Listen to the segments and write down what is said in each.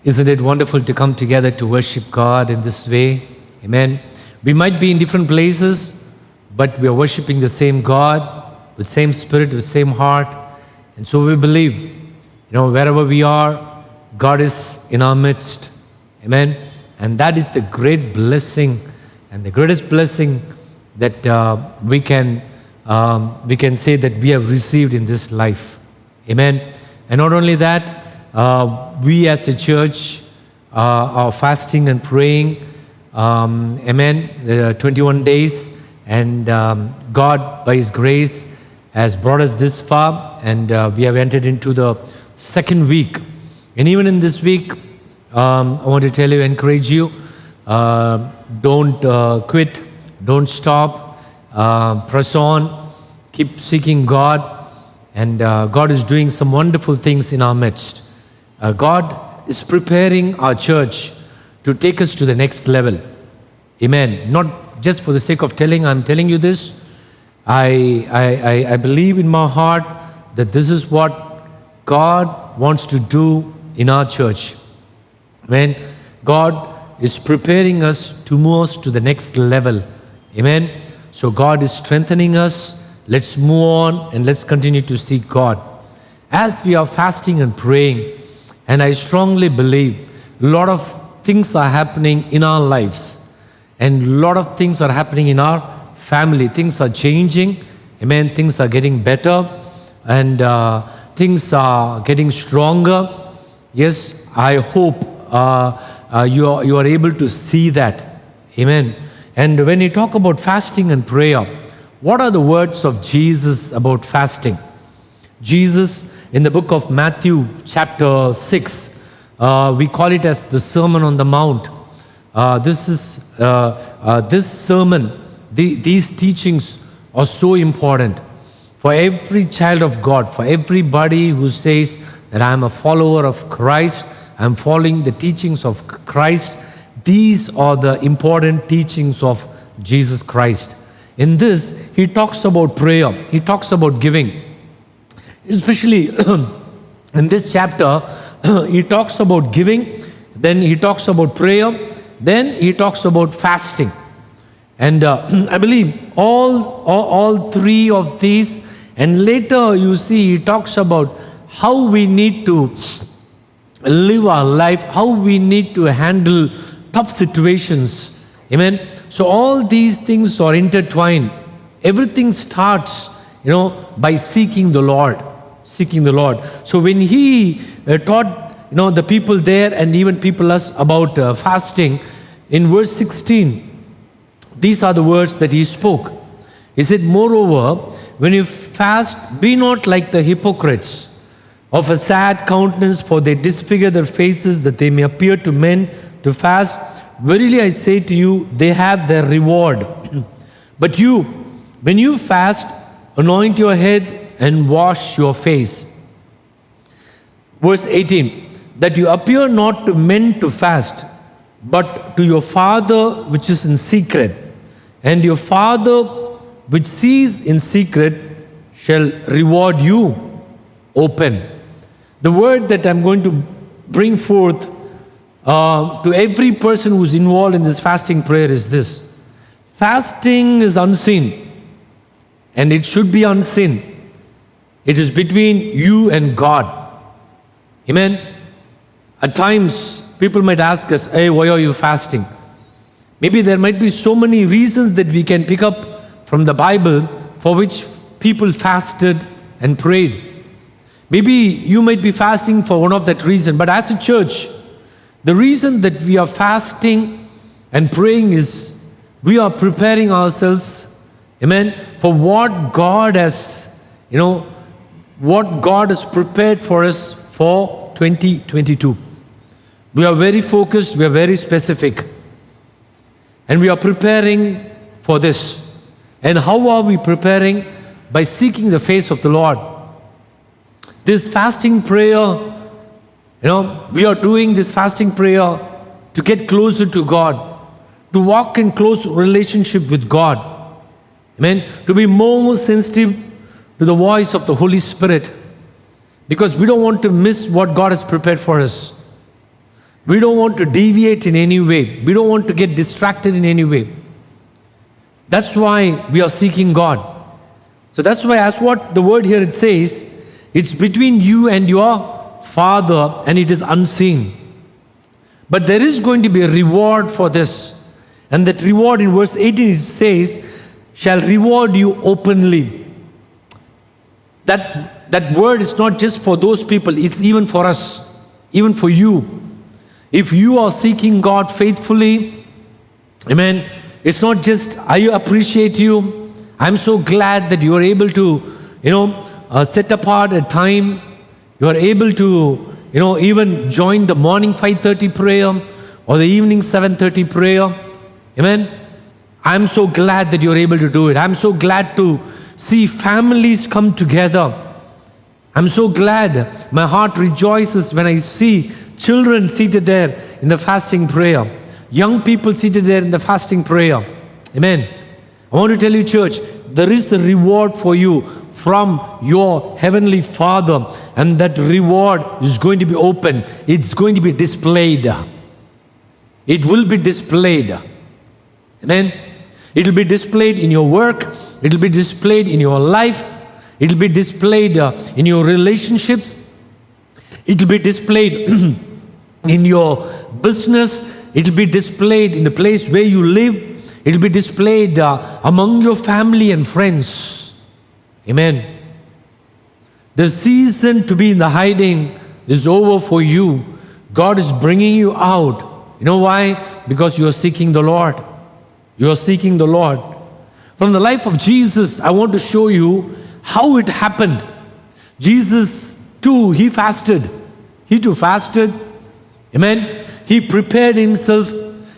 Isn't it wonderful to come together to worship God in this way? Amen. We might be in different places, but we are worshiping the same God, with same spirit, with same heart. And so we believe, wherever we are, God is in our midst. Amen. And that is the great blessing and the greatest blessing that we can say that we have received in this life. Amen. And not only that, we as a church are fasting and praying. Amen. 21 days. And God, by His grace, has brought us this far. And we have entered into the second week. And even in this week, I want to tell you, encourage you, don't quit, don't stop, press on, keep seeking God. And God is doing some wonderful things in our midst. God is preparing our church to take us to the next level. Amen. Not just for the sake of telling, I'm telling you this. I believe in my heart that this is what God wants to do in our church. When God is preparing us to move us to the next level. Amen. So God is strengthening us. Let's move on and let's continue to seek God. As we are fasting and praying, and I strongly believe a lot of things are happening in our lives. And a lot of things are happening in our family. Things are changing. Amen. Things are getting better. And things are getting stronger. Yes, I hope you are able to see that. Amen. And when you talk about fasting and prayer, what are the words of Jesus about fasting? Jesus, in the book of Matthew chapter 6, we call it as the Sermon on the Mount. This sermon, these teachings are so important for every child of God, for everybody who says that I am a follower of Christ, I am following the teachings of Christ. These are the important teachings of Jesus Christ. In this, he talks about prayer, he talks about giving. Especially in this chapter, he talks about giving, then he talks about prayer, then he talks about fasting. And I believe all three of these, and later you see he talks about how we need to live our life, how we need to handle tough situations. Amen. So all these things are intertwined. Everything starts, by seeking the Lord. Seeking the Lord. So when he taught, the people there and even people us about fasting, in verse 16, these are the words that he spoke. He said, moreover, when you fast, be not like the hypocrites of a sad countenance, for they disfigure their faces that they may appear to men to fast. Verily I say to you, they have their reward. But you, when you fast, anoint your head and wash your face. Verse 18, that you appear not to men to fast, but to your Father which is in secret. And your Father which sees in secret shall reward you open. The word that I'm going to bring forth to every person who's involved in this fasting prayer is this. Fasting is unseen, and it should be unseen. It is between you and God. Amen. At times, people might ask us, hey, why are you fasting? Maybe there might be so many reasons that we can pick up from the Bible for which people fasted and prayed. Maybe you might be fasting for one of that reason, but as a church, the reason that we are fasting and praying is we are preparing ourselves, amen, for what God has, what God has prepared for us for 2022. We are very focused, we are very specific. And we are preparing for this. And how are we preparing? By seeking the face of the Lord. This fasting prayer, we are doing this fasting prayer to get closer to God, to walk in close relationship with God. Amen. To be more sensitive to the voice of the Holy Spirit, because we don't want to miss what God has prepared for us. We don't want to deviate in any way. We don't want to get distracted in any way. That's why we are seeking God. So that's why, as what the word here it says, it's between you and your Father, and it is unseen. But there is going to be a reward for this. And that reward in verse 18 it says, shall reward you openly. That word is not just for those people, it's even for us, even for you. If you are seeking God faithfully, amen, it's not just, I appreciate you. I'm so glad that you are able to, set apart a time. You are able to, even join the morning 5:30 prayer or the evening 7:30 prayer. Amen. I'm so glad that you're able to do it. I'm so glad to see families come together. I'm so glad. My heart rejoices when I see children seated there in the fasting prayer. Young people seated there in the fasting prayer. Amen. I want to tell you, church, there is the reward for you from your heavenly Father, and that reward is going to be open. It's going to be displayed. It will be displayed. Amen. It will be displayed in your work. It will be displayed in your life. It will be displayed in your relationships. It will be displayed in your business. It will be displayed in the place where you live. It will be displayed among your family and friends. Amen. The season to be in the hiding is over for you. God is bringing you out. You know why? Because you are seeking the Lord. You are seeking the Lord. From the life of Jesus, I want to show you how it happened. Jesus too, he fasted. He too fasted. Amen. He prepared himself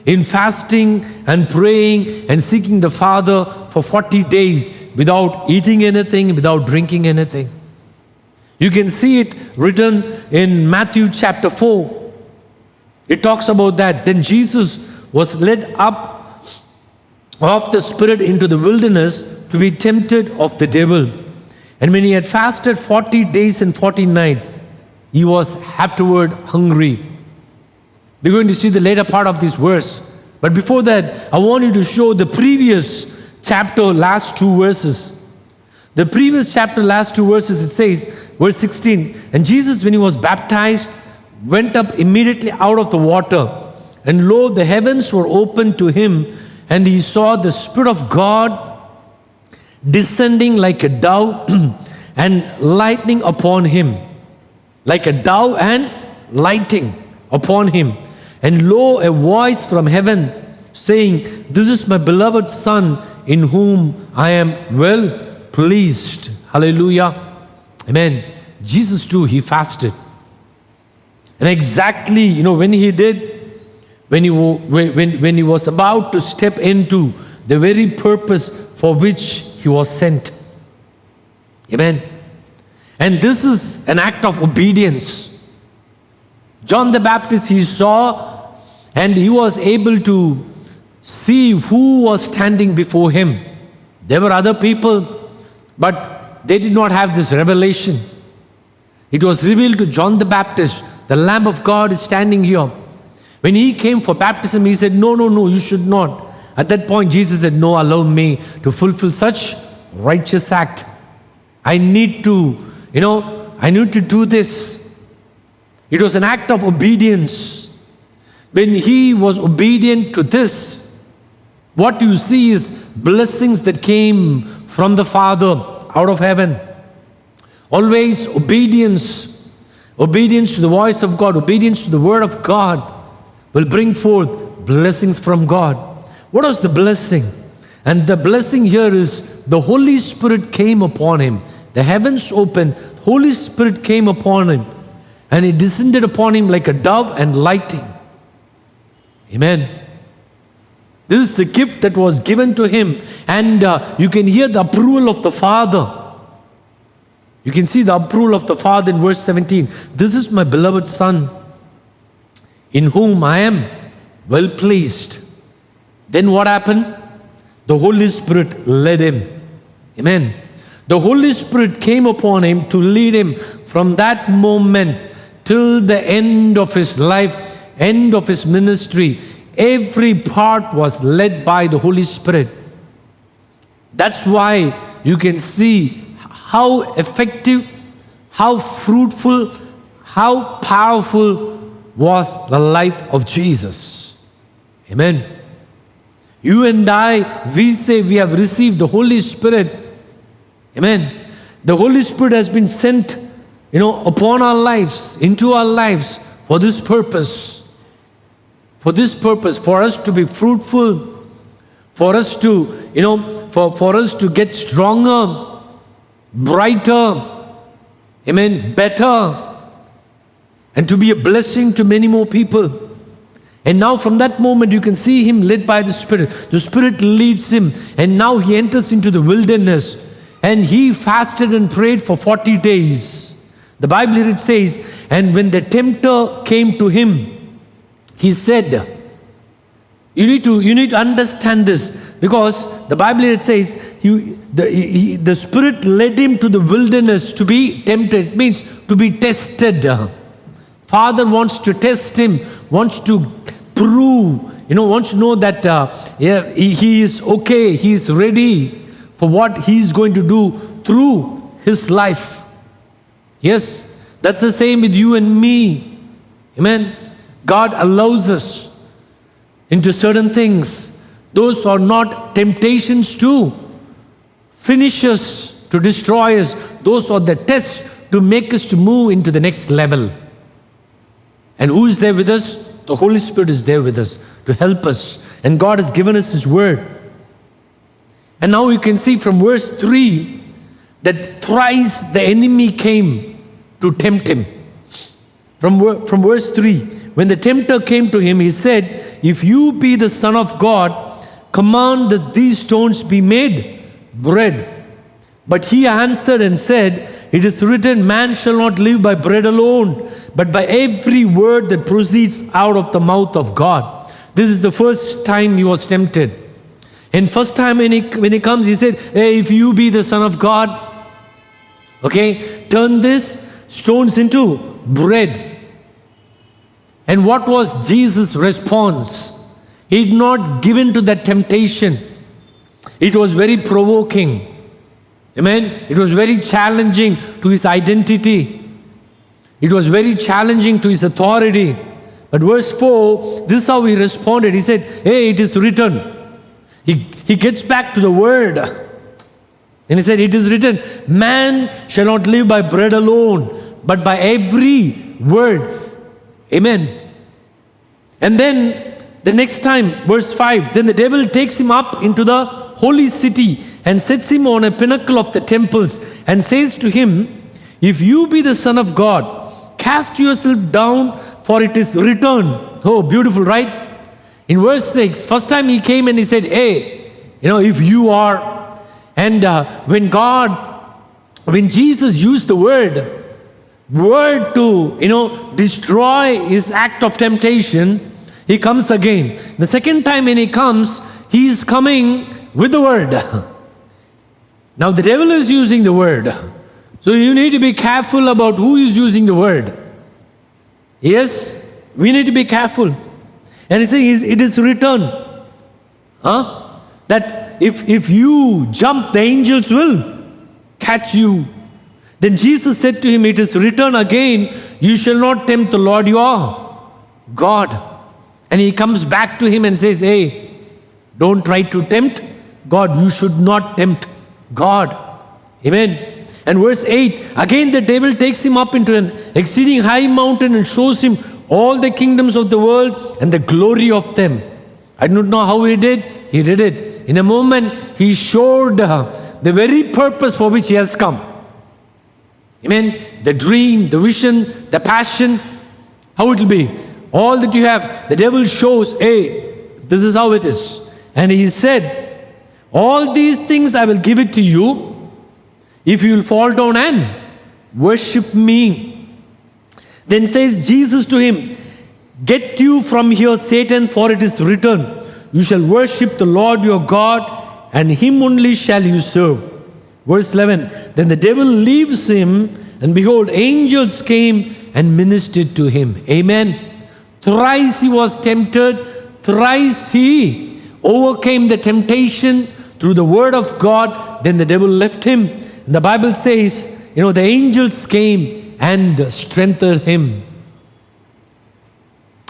in fasting and praying and seeking the Father for 40 days without eating anything, without drinking anything. You can see it written in Matthew chapter 4. It talks about that. Then Jesus was led up of the Spirit into the wilderness to be tempted of the devil. And when he had fasted 40 days and 40 nights, he was afterward hungry. We're going to see the later part of this verse. But before that, I want you to show the previous chapter, last two verses. The previous chapter, last two verses, it says, verse 16, and Jesus, when he was baptized, went up immediately out of the water. And lo, the heavens were opened to him, and he saw the Spirit of God descending like a dove and lighting upon him. Like a dove and lighting upon him. And lo, a voice from heaven saying, this is my beloved Son, in whom I am well pleased. Hallelujah. Amen. Jesus too, he fasted. And exactly, when he did, when he was about to step into the very purpose for which he was sent. Amen. And this is an act of obedience. John the Baptist, he saw and he was able to see who was standing before him. There were other people, but they did not have this revelation. It was revealed to John the Baptist. The Lamb of God is standing here. When he came for baptism, he said, no, you should not. At that point, Jesus said, no, allow me to fulfill such righteous act. I need to do this. It was an act of obedience. When he was obedient to this, what you see is blessings that came from the Father out of heaven. Always obedience to the voice of God, obedience to the word of God will bring forth blessings from God. What was the blessing? And the blessing here is the Holy Spirit came upon him. The heavens opened, the Holy Spirit came upon him, and he descended upon him like a dove and lighting. Amen. This is the gift that was given to him, and you can hear the approval of the Father. You can see the approval of the Father in verse 17. This is my beloved Son, in whom I am well pleased. Then what happened? The Holy Spirit led him. Amen. The Holy Spirit came upon him to lead him from that moment till the end of his life. end of his ministry, every part was led by the Holy Spirit. That's why you can see how effective, how fruitful, how powerful was the life of Jesus. Amen. You and I, we say we have received the Holy Spirit. Amen. The Holy Spirit has been sent, upon our lives, into our lives for this purpose. For this purpose, for us to be fruitful, for us to, for us to get stronger, brighter, amen, better, and to be a blessing to many more people. And now from that moment you can see him led by the Spirit. The Spirit leads him, and now he enters into the wilderness, and he fasted and prayed for 40 days. The Bible here it says, and when the tempter came to him, he said, you need to understand this, because the Bible here it says, the Spirit led him to the wilderness to be tempted. It means to be tested. Father wants to test him, wants to prove, wants to know that he is okay, he is ready for what he is going to do through his life. Yes, that's the same with you and me. Amen. God allows us into certain things. Those are not temptations to finish us, to destroy us. Those are the tests to make us to move into the next level. And who is there with us? The Holy Spirit is there with us to help us. And God has given us His Word. And now you can see from verse 3 that thrice the enemy came to tempt him. From verse 3, when the tempter came to him, he said, if you be the Son of God, command that these stones be made bread. But he answered and said, it is written, man shall not live by bread alone, but by every word that proceeds out of the mouth of God. This is the first time he was tempted. And first time when he comes, he said, hey, if you be the Son of God, okay, turn this stones into bread. And what was Jesus' response? He did not give in to that temptation. It was very provoking. Amen. It was very challenging to his identity. It was very challenging to his authority. But verse 4, this is how he responded. He said, hey, it is written. He gets back to the word. And he said, it is written, man shall not live by bread alone, but by every word. Amen. And then the next time, verse 5, then the devil takes him up into the holy city and sets him on a pinnacle of the temples and says to him, if you be the Son of God, cast yourself down, for it is written. Oh, beautiful, right? In verse 6, first time he came and he said, hey, if you are. And when Jesus used the word to, destroy his act of temptation, he comes again. The second time when he comes, he is coming with the word. Now the devil is using the word. So you need to be careful about who is using the word. Yes, we need to be careful. And he says, it is written, that if you jump, the angels will catch you. Then Jesus said to him, it is written again, you shall not tempt the Lord your God. And he comes back to him and says, hey, don't try to tempt God. You should not tempt God. Amen. And verse 8, again the devil takes him up into an exceeding high mountain and shows him all the kingdoms of the world and the glory of them. I don't know how he did. He did it. In a moment, he showed the very purpose for which he has come. Amen. The dream, the vision, the passion, how it will be. All that you have, the devil shows, hey, this is how it is. And he said, all these things I will give it to you if you will fall down and worship me. Then says Jesus to him, get you from here, Satan, for it is written, you shall worship the Lord your God, and him only shall you serve. Verse 11, then the devil leaves him, and behold, angels came and ministered to him. Amen. Thrice he was tempted. Thrice he overcame the temptation through the word of God. Then the devil left him. And the Bible says, the angels came and strengthened him.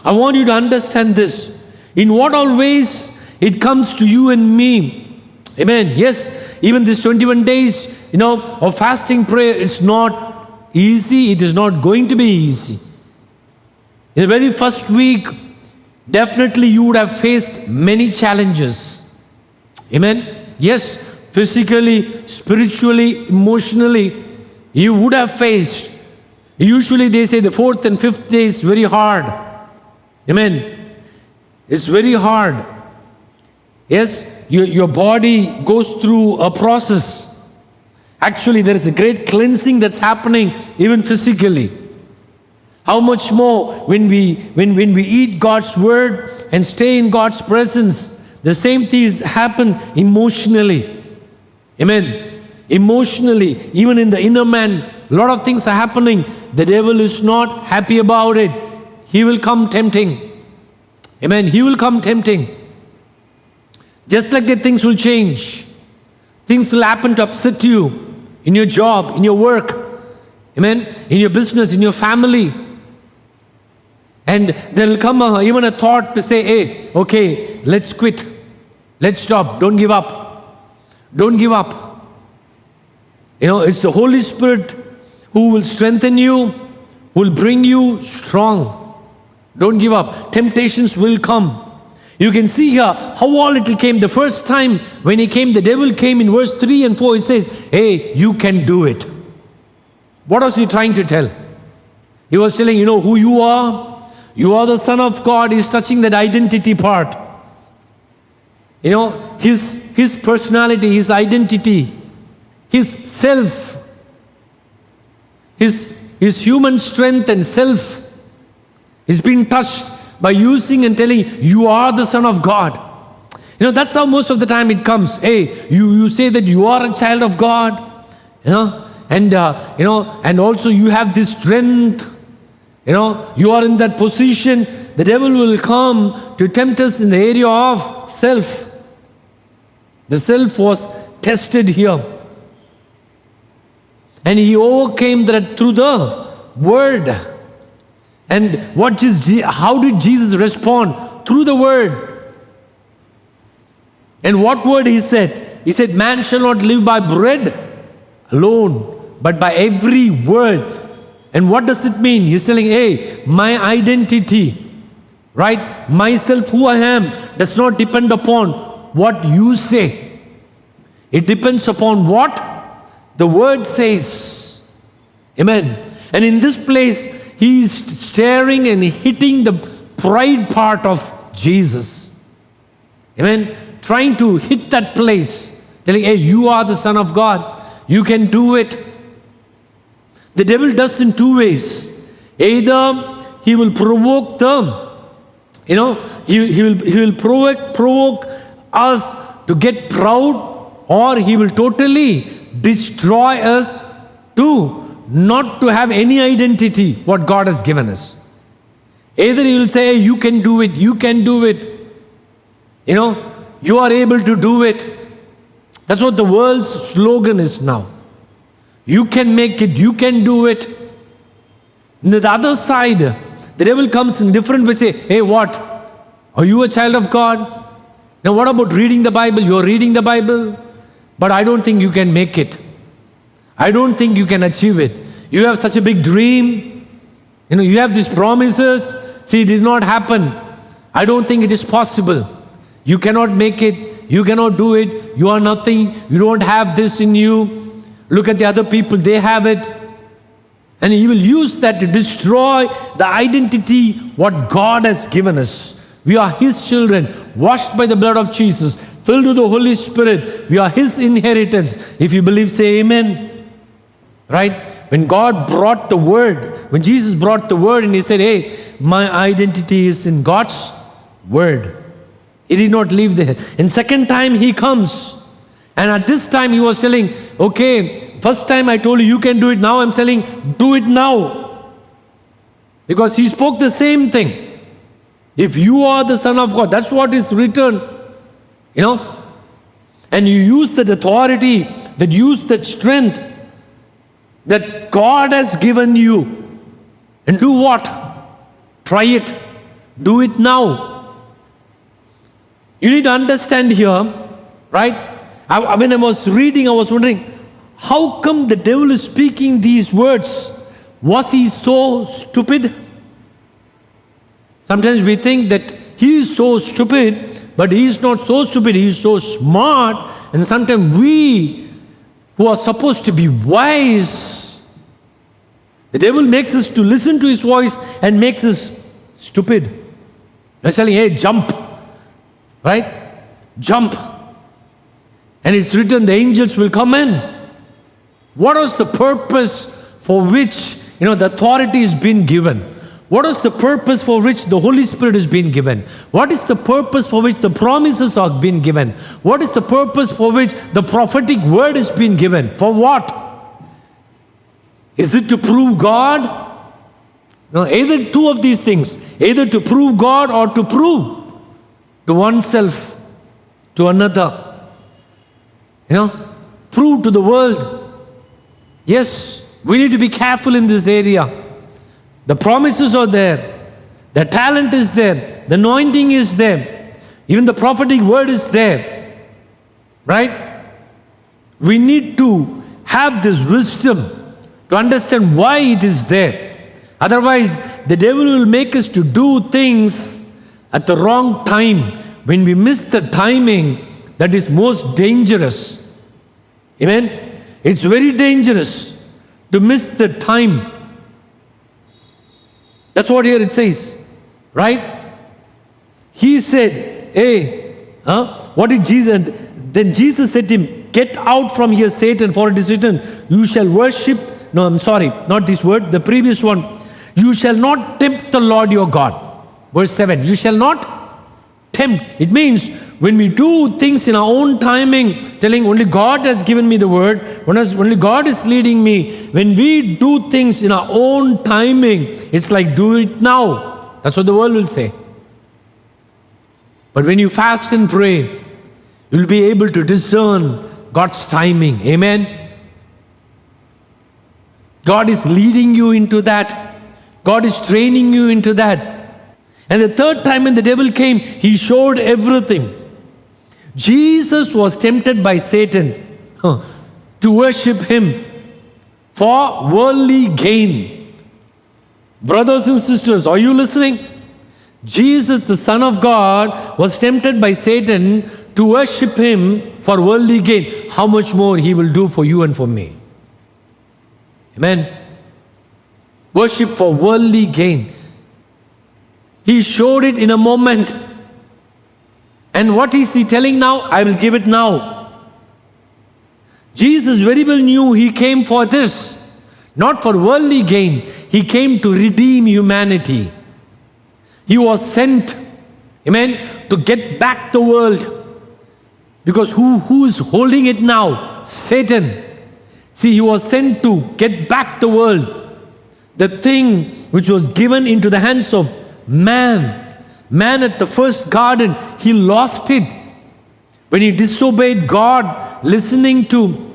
I want you to understand this. In what all ways it comes to you and me. Amen. Yes, even this 21 days, of fasting prayer, it's not easy. It is not going to be easy. In the very first week, definitely you would have faced many challenges. Amen. Yes, physically, spiritually, emotionally, you would have faced. Usually they say the 4th and 5th day is very hard. Amen. It's very hard. Yes, your body goes through a process. Actually, there is a great cleansing that's happening even physically. How much more when we eat God's word and stay in God's presence, the same things happen emotionally. Amen. Emotionally, even in the inner man, a lot of things are happening. The devil is not happy about it. He will come tempting. Amen. He will come tempting. Just like that, things will change. Things will happen to upset you in your job, in your work. Amen. In your business, in your family. And there will come even a thought to say, hey, okay, let's quit. Let's stop. Don't give up. Don't give up. It's the Holy Spirit who will strengthen you, who will bring you strong. Don't give up. Temptations will come. You can see here how all it came. The first time when he came, the devil came in verse 3 and 4. It says, hey, you can do it. What was he trying to tell? He was telling, who you are. You are the Son of God. He's touching that identity part. His personality, his identity, his self, his human strength and self is being touched by using and telling, you are the Son of God. That's how most of the time it comes. Hey, you say that you are a child of God, and also you have this strength. You are in that position. The devil will come to tempt us in the area of self. The self was tested here. And he overcame that through the word. And how did Jesus respond? Through the word. And what word he said? He said, man shall not live by bread alone, but by every word. And what does it mean? He's telling, hey, my identity, right? Myself, who I am, does not depend upon what you say. It depends upon what the word says. Amen. And in this place, he is staring and hitting the pride part of Jesus. Amen. Trying to hit that place. Telling, hey, you are the Son of God. You can do it. The devil does in two ways. Either he will provoke them. He will provoke us to get proud, or he will totally destroy us to not to have any identity what God has given us. Either he will say, hey, you can do it, you can do it. You are able to do it. That's what the world's slogan is now. You can make it, you can do it. And the other side, the devil comes in different ways, say, hey, what? Are you a child of God? Now what about reading the Bible? You're reading the Bible, but I don't think you can make it. I don't think you can achieve it. You have such a big dream. You have these promises. See, it did not happen. I don't think it is possible. You cannot make it. You cannot do it. You are nothing. You don't have this in you. Look at the other people. They have it. And he will use that to destroy the identity what God has given us. We are his children, washed by the blood of Jesus, filled with the Holy Spirit. We are his inheritance. If you believe, say amen. Right? When God brought the word, when Jesus brought the word and he said, hey, my identity is in God's word. He did not leave there. And second time he comes. And at this time he was telling, okay, first time I told you, you can do it. Now I'm telling, do it now. Because he spoke the same thing. If you are the Son of God, that's what is written, and you use that authority, that use that strength that God has given you, and do what? Try it. Do it now. You need to understand here, right? When I was reading, I was wondering, how come the devil is speaking these words? Was he so stupid? Sometimes we think that he is so stupid, but he is not so stupid, he is so smart. And sometimes we, who are supposed to be wise, the devil makes us to listen to his voice and makes us stupid. He's telling, hey, jump, right? Jump. And it's written, the angels will come in. What was the purpose for which, the authority has been given? What is the purpose for which the Holy Spirit has been given? What is the purpose for which the promises have been given? What is the purpose for which the prophetic word has been given? For what? Is it to prove God? No, either two of these things. Either to prove God or to prove to oneself, to another. Prove to the world. Yes, we need to be careful in this area. The promises are there. The talent is there. The anointing is there. Even the prophetic word is there. Right? We need to have this wisdom to understand why it is there. Otherwise, the devil will make us to do things at the wrong time. When we miss the timing, that is most dangerous. Amen? It's very dangerous to miss the time. That's what here it says, right? He said, hey, what did Jesus, then Jesus said to him, get out from here, Satan, for it is written, you shall worship, no, I'm sorry, not this word, the previous one, you shall not tempt the Lord your God. Verse 7, you shall not tempt. It means when we do things in our own timing, telling only God has given me the word, only God is leading me, when we do things in our own timing, it's like do it now. That's what the world will say. But when you fast and pray, you'll be able to discern God's timing. Amen? God is leading you into that. God is training you into that. And the third time when the devil came, he showed everything. Jesus was tempted by Satan to worship him for worldly gain. Brothers and sisters, are you listening? Jesus, the Son of God, was tempted by Satan to worship him for worldly gain. How much more he will do for you and for me? Amen. Worship for worldly gain. He showed it in a moment. And what is he telling now? I will give it now. Jesus very well knew he came for this, not for worldly gain. He came to redeem humanity. He was sent, amen, to get back the world. Because who is holding it now? Satan. See, he was sent to get back the world. The thing which was given into the hands of man. Man at the first garden, he lost it. When he disobeyed God, listening to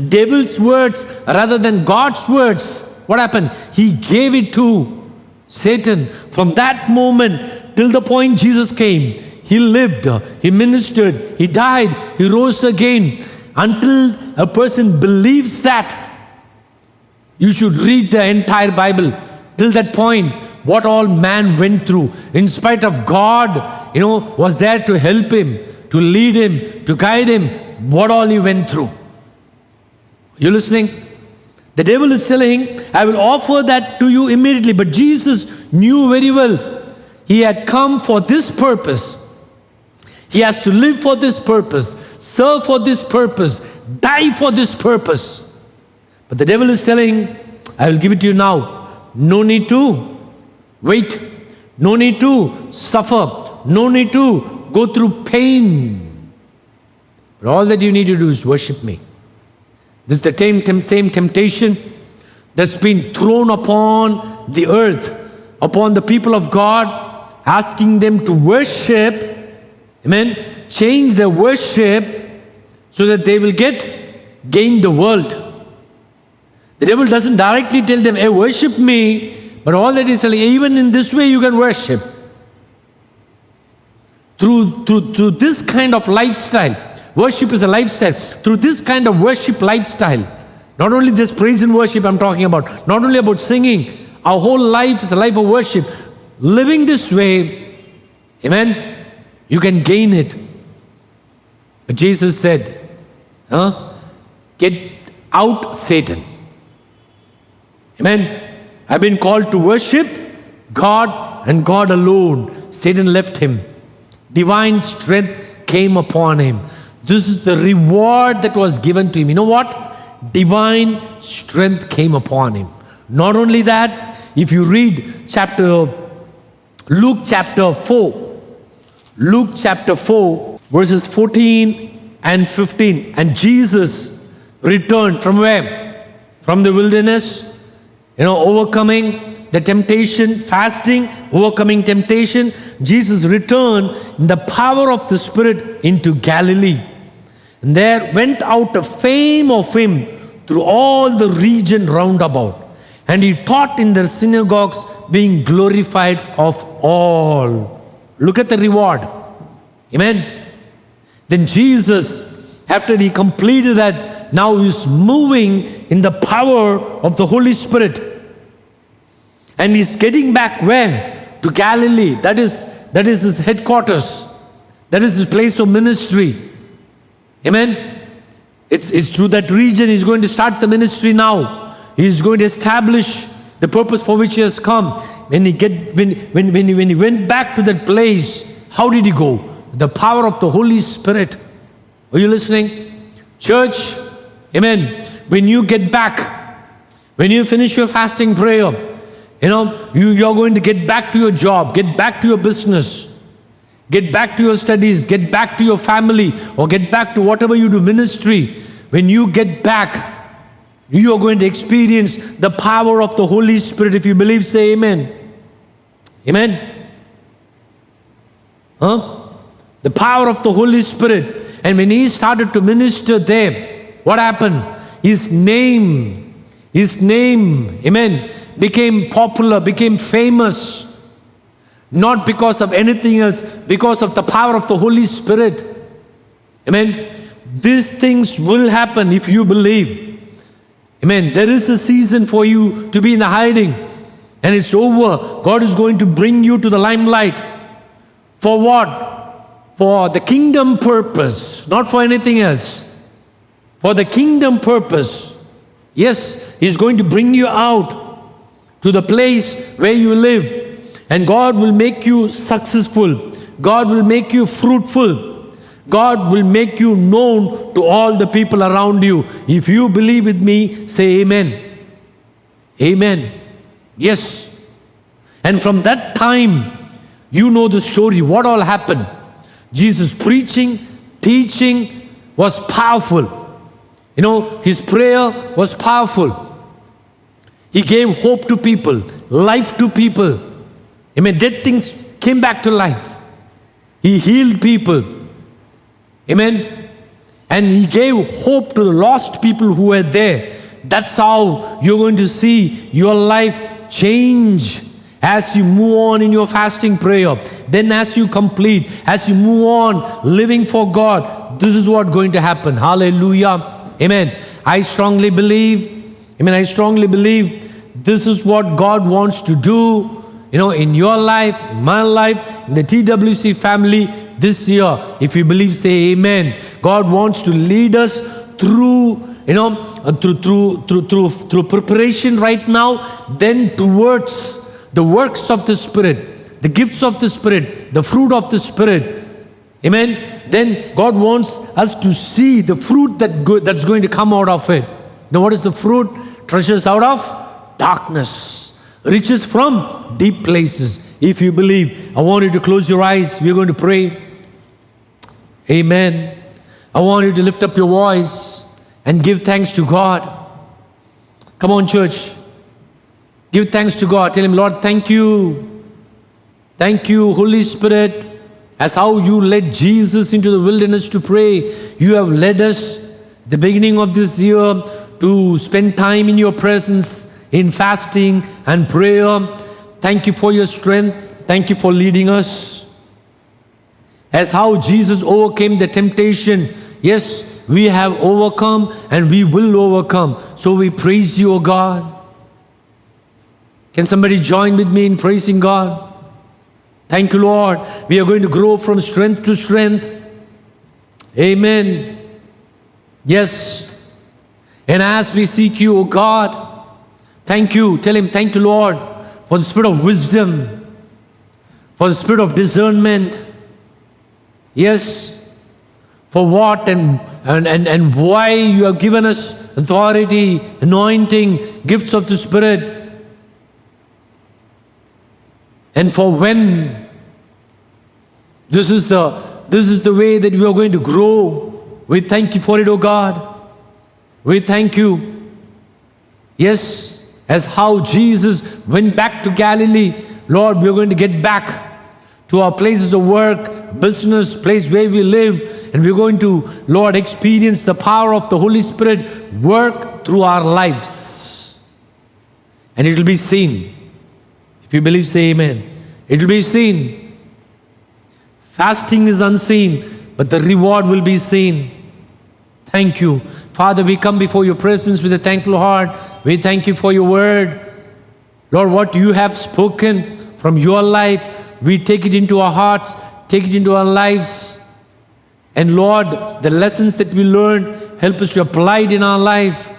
devil's words rather than God's words, what happened? He gave it to Satan. From that moment till the point Jesus came, he lived, he ministered, he died, he rose again. Until a person believes that, you should read the entire Bible. Till that point, what all man went through, in spite of God, was there to help him, to lead him, to guide him, what all he went through. You listening? The devil is telling, I will offer that to you immediately. But Jesus knew very well, he had come for this purpose. He has to live for this purpose, serve for this purpose, die for this purpose. But the devil is telling, I will give it to you now. No need to wait. No need to suffer. No need to go through pain. But all that you need to do is worship me. This is the same temptation that's been thrown upon the earth, upon the people of God. asking them to worship, amen, change their worship so that they will gain the world. The devil doesn't directly tell them, hey, worship me, but all that is telling, even in this way you can worship. Through this kind of lifestyle, worship is a lifestyle. Through this kind of worship lifestyle, not only this praise and worship I'm talking about, not only about singing, our whole life is a life of worship. Living this way, amen, you can gain it. But Jesus said, get out, Satan. Amen. I've been called to worship God and God alone. Satan left him. Divine strength came upon him. This is the reward that was given to him. You know what? Divine strength came upon him. Not only that, if you read Luke chapter 4, verses 14 and 15. And Jesus returned from where? From the wilderness, overcoming the temptation, fasting, overcoming temptation. Jesus returned in the power of the Spirit into Galilee. And there went out a fame of him through all the region round about. And he taught in their synagogues, being glorified of all. Look at the reward. Amen. Then Jesus, after he completed that, now he's moving in the power of the Holy Spirit. And he's getting back where? To Galilee. That is his headquarters. That is his place of ministry. Amen. It's through that region he's going to start the ministry now. He's going to establish the purpose for which he has come. When he went back to that place, how did he go? The power of the Holy Spirit. Are you listening? Church, amen. When you get back, when you finish your fasting prayer, you're going to get back to your job, get back to your business, get back to your studies, get back to your family, or get back to whatever you do, ministry. When you get back, you are going to experience the power of the Holy Spirit. If you believe, say amen. Amen. The power of the Holy Spirit. And when he started to minister there, what happened? His name, amen, became popular, became famous. Not because of anything else, because of the power of the Holy Spirit. Amen. These things will happen if you believe. Amen. There is a season for you to be in the hiding, and it's over. God is going to bring you to the limelight. For what? For the kingdom purpose, not for anything else. For the kingdom purpose. Yes, He's going to bring you out to the place where you live, and God will make you successful. God will make you fruitful. God will make you known to all the people around you. If you believe with me, say amen. Amen. Yes. And from that time, you know the story. What all happened? Jesus preaching, teaching was powerful. His prayer was powerful. He gave hope to people, life to people. Amen. Dead things came back to life. He healed people. Amen. And he gave hope to the lost people who were there. That's how you're going to see your life change as you move on in your fasting prayer. Then as you complete, as you move on living for God, this is what's going to happen. Hallelujah. Amen. I strongly believe this is what God wants to do, in your life, in my life, in the TWC family. This year, if you believe, say amen. God wants to lead us through, through preparation right now, then towards the works of the Spirit, the gifts of the Spirit, the fruit of the Spirit. Amen. Then God wants us to see the fruit that's going to come out of it. Now, what is the fruit? Treasures out of darkness, riches from deep places. If you believe, I want you to close your eyes. We're going to pray. Amen. I want you to lift up your voice and give thanks to God. Come on, church. Give thanks to God. Tell Him, Lord, thank you Thank you, Holy Spirit, as how you led Jesus into the wilderness to pray. You have led us the beginning of this year to spend time in your presence in fasting and prayer. Thank you for your strength. Thank you for leading us. As how Jesus overcame the temptation, yes, we have overcome and we will overcome. So we praise you, O God. Can somebody join with me in praising God? Thank you, Lord. We are going to grow from strength to strength. Amen. Yes. And as we seek you, O God, thank you. Tell him, thank you, Lord, for the spirit of wisdom, for the spirit of discernment. Yes. For what and why you have given us authority, anointing, gifts of the Spirit. And for when. This is the way that we are going to grow. We thank you for it, O God. We thank you. Yes, as how Jesus went back to Galilee, Lord, we are going to get back to our places of work, business, place where we live, and we're going to, Lord, experience the power of the Holy Spirit work through our lives. And it will be seen. If you believe, say amen. It will be seen. Fasting is unseen, but the reward will be seen. Thank you. Father, we come before your presence with a thankful heart. We thank you for your word. Lord, what you have spoken from your life, we take it into our hearts, take it into our lives. And Lord, the lessons that we learned, help us to apply it in our life.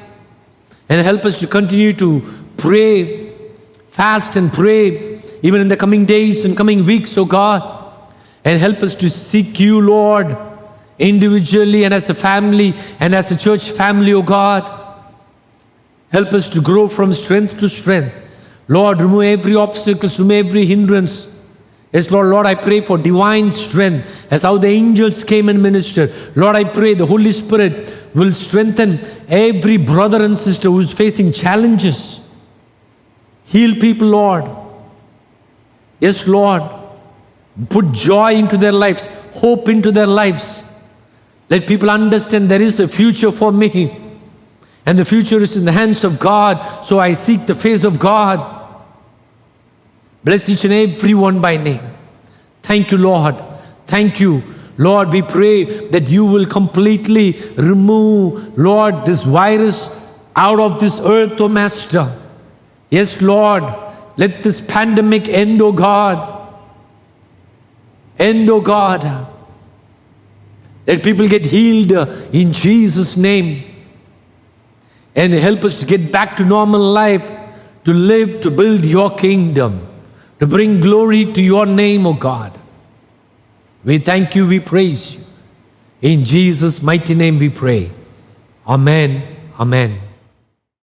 And help us to continue to pray, fast and pray, even in the coming days and coming weeks, oh God. And help us to seek you, Lord, individually and as a family and as a church family, oh God. Help us to grow from strength to strength. Lord, remove every obstacle, remove every hindrance. Yes, Lord, I pray for divine strength as how the angels came and ministered. Lord, I pray the Holy Spirit will strengthen every brother and sister who is facing challenges. Heal people, Lord. Yes, Lord. Put joy into their lives, hope into their lives. Let people understand there is a future for me. And the future is in the hands of God. So I seek the face of God. Bless each and every one by name. Thank you, Lord. Thank you. Lord, we pray that you will completely remove, Lord, this virus out of this earth, O Master. Yes, Lord. Let this pandemic end, O God. End, O God. Let people get healed in Jesus' name. And help us to get back to normal life, to live, to build your kingdom, to bring glory to your name, O God. We thank you, we praise you. In Jesus' mighty name we pray. Amen. Amen.